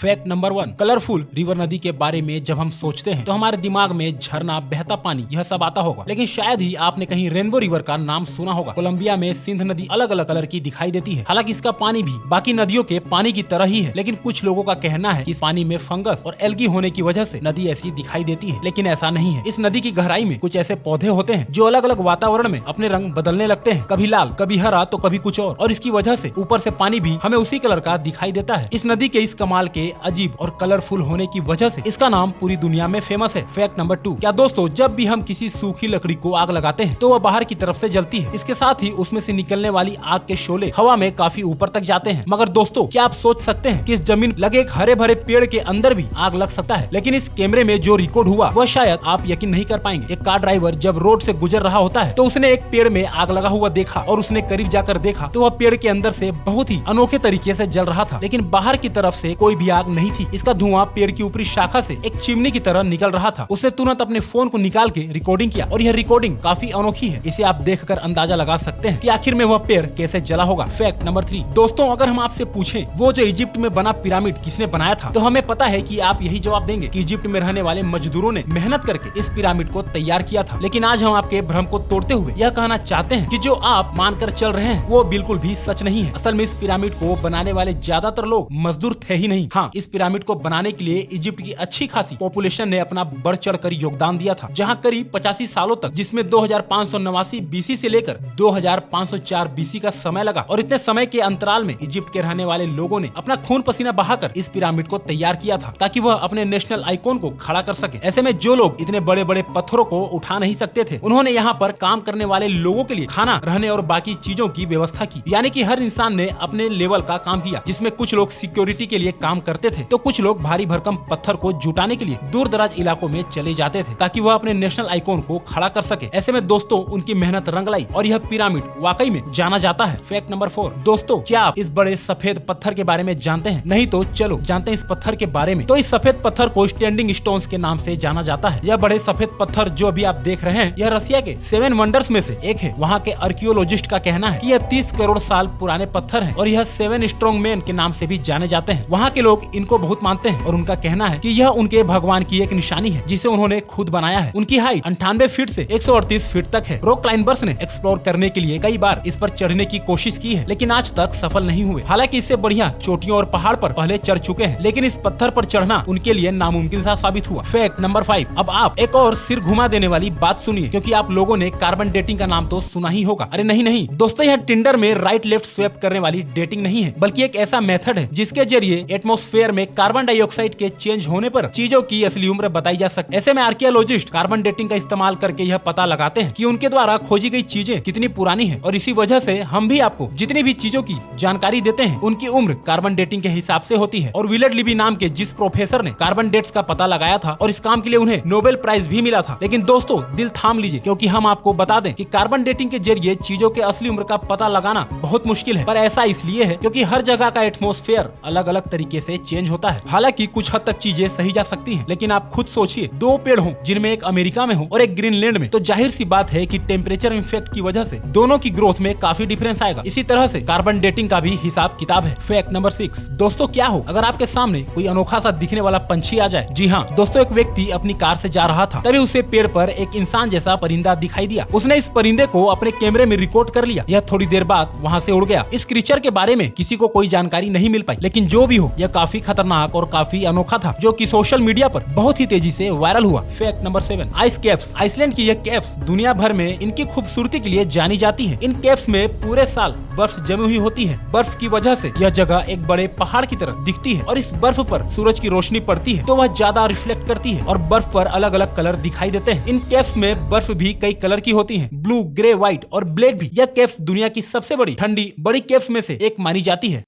Fact number 1, colourful river नदी के बारे में जब हम सोचते हैं तो हमारे दिमाग में झरना, बहता पानी यह सब आता होगा, लेकिन शायद ही आपने कहीं रेनबो रिवर का नाम सुना होगा। कोलंबिया में सिंध नदी अलग अलग कलर की दिखाई देती है। हालांकि इसका पानी भी बाकी नदियों के पानी की तरह ही है, लेकिन कुछ लोगों का कहना है कि इस पानी में फंगस और एल्गी होने की वजह से नदी ऐसी दिखाई देती है, लेकिन ऐसा नहीं है। इस नदी की गहराई में कुछ ऐसे पौधे होते हैं जो अलग अलग वातावरण में अपने रंग बदलने लगते हैं, कभी लाल, कभी हरा, तो कभी कुछ और इसकी वजह से ऊपर से पानी भी हमें उसी कलर का दिखाई देता है। इस नदी के इस कमाल के अजीब और कलरफुल होने की वजह से इसका नाम पूरी दुनिया में फेमस है। फैक्ट नंबर 2, क्या दोस्तों, जब भी हम किसी सूखी लकड़ी को आग लगाते हैं तो वह बाहर की तरफ से जलती है। इसके साथ ही उसमें से निकलने वाली आग के शोले हवा में काफी ऊपर तक जाते हैं। मगर दोस्तों, क्या आप सोच सकते हैं कि इस जमीन लगे एक हरे भरे पेड़ के अंदर भी आग लग सकता है? लेकिन इस कैमरे में जो रिकॉर्ड हुआ वह शायद आप यकीन नहीं कर पाएंगे। एक कार ड्राइवर जब रोड से गुजर रहा होता है तो उसने एक पेड़ में आग लगा हुआ देखा और उसने करीब जाकर देखा तो वह पेड़ के अंदर से बहुत ही अनोखे तरीके से जल रहा था, लेकिन बाहर की तरफ से कोई भी आग नहीं थी। इसका धुआं पेड़ की ऊपरी शाखा से एक चिमनी की तरह निकल रहा था। उसने तुरंत अपने फोन को निकाल के रिकॉर्डिंग किया और यह रिकॉर्डिंग काफी अनोखी है। इसे आप देखकर अंदाजा लगा सकते हैं कि आखिर में वह पेड़ कैसे जला होगा। फैक्ट नंबर 3, दोस्तों, अगर हम आपसे पूछें वो जो इजिप्ट में बना पिरामिड किसने बनाया था, तो हमें पता है कि आप यही जवाब देंगे कि इजिप्ट में रहने वाले मजदूरों ने मेहनत करके इस पिरामिड को तैयार किया था। लेकिन आज हम आपके भ्रम को तोड़ते हुए यह कहना चाहते हैं कि जो आप मानकर चल रहे हैं वो बिल्कुल भी सच नहीं है। असल में इस पिरामिड को बनाने वाले ज्यादातर लोग मजदूर थे ही नहीं। हाँ, इस पिरामिड को बनाने के लिए इजिप्ट की अच्छी खासी पॉपुलेशन ने अपना बढ़ चढ़ कर योगदान दिया था, जहाँ करीब 85 सालों तक, जिसमें 2589 बीसी से लेकर 2504 बीसी का समय लगा। और इतने समय के अंतराल में इजिप्ट के रहने वाले लोगों ने अपना खून पसीना बहाकर इस पिरामिड को तैयार किया था ताकि वह अपने नेशनल आइकॉन को खड़ा कर सके। ऐसे में जो लोग इतने बड़े बड़े पत्थरों को उठा नहीं सकते थे, उन्होंने यहाँ पर काम करने वाले लोगों के लिए खाना, रहने और बाकी चीजों की व्यवस्था की। यानी कि हर इंसान ने अपने लेवल का काम किया, जिसमें कुछ लोग सिक्योरिटी के लिए काम करते थे तो कुछ लोग भारी भरकम पत्थर को जुटाने के लिए दूर दराज इलाकों में चले जाते थे ताकि वह अपने नेशनल आइकॉन को खड़ा कर सके। ऐसे में दोस्तों, उनकी मेहनत रंग लाई और यह पिरामिड वाकई में जाना जाता है। फैक्ट नंबर 4, दोस्तों, क्या आप इस बड़े सफेद पत्थर के बारे में जानते हैं? नहीं तो चलो जानते हैं इस पत्थर के बारे में। तो इस सफेद पत्थर को स्टैंडिंग स्टोन्स के नाम से जाना जाता है। यह बड़े सफेद पत्थर जो अभी आप देख रहे हैं, यह रसिया के 7 वंडर्स में से एक है। वहाँ के आर्कियोलॉजिस्ट का कहना है कि यह 30 करोड़ साल पुराने पत्थर हैं और यह 7 स्ट्रॉन्ग मैन के नाम से भी जाने जाते हैं। वहाँ के लोग इनको बहुत मानते हैं और उनका कहना है कि यह उनके भगवान की एक निशानी है जिसे उन्होंने खुद बनाया है। उनकी हाइट 98 फीट से 138 फीट तक है। रॉक क्लाइंबर्स ने एक्सप्लोर करने के लिए कई बार इस पर चढ़ने की कोशिश की है, लेकिन आज तक सफल नहीं हुए। हालांकि इससे बढ़िया चोटियों और पहाड़ पर पहले चढ़ चुके हैं, लेकिन इस पत्थर पर चढ़ना उनके लिए नामुमकिन सा साबित हुआ। फैक्ट नंबर 5, अब आप एक और सिर घुमा देने वाली बात सुनिए, क्योंकि आप लोगों ने कार्बन डेटिंग का नाम तो सुना ही होगा। अरे नहीं दोस्तों, यह टिंडर में राइट लेफ्ट स्वैप करने वाली डेटिंग नहीं है, बल्कि एक ऐसा मेथड है जिसके जरिए एटमॉस्फेयर में कार्बन डाइऑक्साइड के चेंज होने पर चीजों की असली उम्र बताई जा सकती है। ऐसे में आर्कियोलॉजिस्ट कार्बन डेटिंग का इस्तेमाल करके यह पता लगाते हैं कि उनके द्वारा खोजी गई चीजें कितनी पुरानी है, और इसी वजह से हम भी आपको जितनी भी चीजों की जानकारी देते हैं उनकी उम्र कार्बन डेटिंग के हिसाब से होती है। और विलेट लिबी नाम के जिस प्रोफेसर ने कार्बन डेट्स का पता लगाया था और इस काम के लिए उन्हें नोबेल प्राइज भी मिला था। लेकिन दोस्तों, दिल थाम लीजिए, क्योंकि हम आपको बता दें कि कार्बन डेटिंग के जरिए चीजों के असली उम्र का पता लगाना बहुत मुश्किल है। पर ऐसा इसलिए है क्योंकि हर जगह का एटमॉस्फेयर अलग अलग तरीके से चेंज होता है। हालांकि कुछ हद तक चीजें सही जा सकती हैं, लेकिन आप खुद सोचिए, 2 पेड़ हों जिनमें एक अमेरिका में हो और एक ग्रीनलैंड में, तो जाहिर सी बात है कि टेम्परेचर इफेक्ट की वजह से दोनों की ग्रोथ में काफी डिफरेंस आएगा। इसी तरह से कार्बन डेटिंग का भी हिसाब किताब है। फैक्ट नंबर 6, दोस्तों, क्या हो अगर आपके सामने कोई अनोखा सा दिखने वाला पंछी आ जाए? जी हाँ दोस्तों, एक व्यक्ति अपनी कार से जा रहा था, तभी उसे पेड़ पर एक इंसान जैसा परिंदा दिखाई दिया। उसने इस परिंदे को अपने कैमरे में रिकॉर्ड कर लिया। यह थोड़ी देर बाद वहाँ से उड़ गया। इस क्रीचर के बारे में किसी को कोई जानकारी नहीं मिल पाई, लेकिन जो भी हो, यह काफी खतरनाक और काफी अनोखा था, जो कि सोशल मीडिया पर बहुत ही तेजी से वायरल हुआ। Fact number 7, ice caps. Iceland की यह कैप्स दुनिया भर में इनकी खूबसूरती के लिए जानी जाती है। इन कैप्स में पूरे साल बर्फ जमी हुई होती है। बर्फ की वजह से यह जगह एक बड़े पहाड़ की तरह दिखती है और इस बर्फ पर सूरज की रोशनी पड़ती है तो वह ज्यादा रिफ्लेक्ट करती है और बर्फ पर अलग अलग कलर दिखाई देते हैं। इन कैप्स में बर्फ भी कई कलर की होती है, ब्लू, ग्रे, व्हाइट और ब्लैक भी। यह कैप्स दुनिया की सबसे बड़ी ठंडी बड़ी कैप्स में से एक मानी जाती है।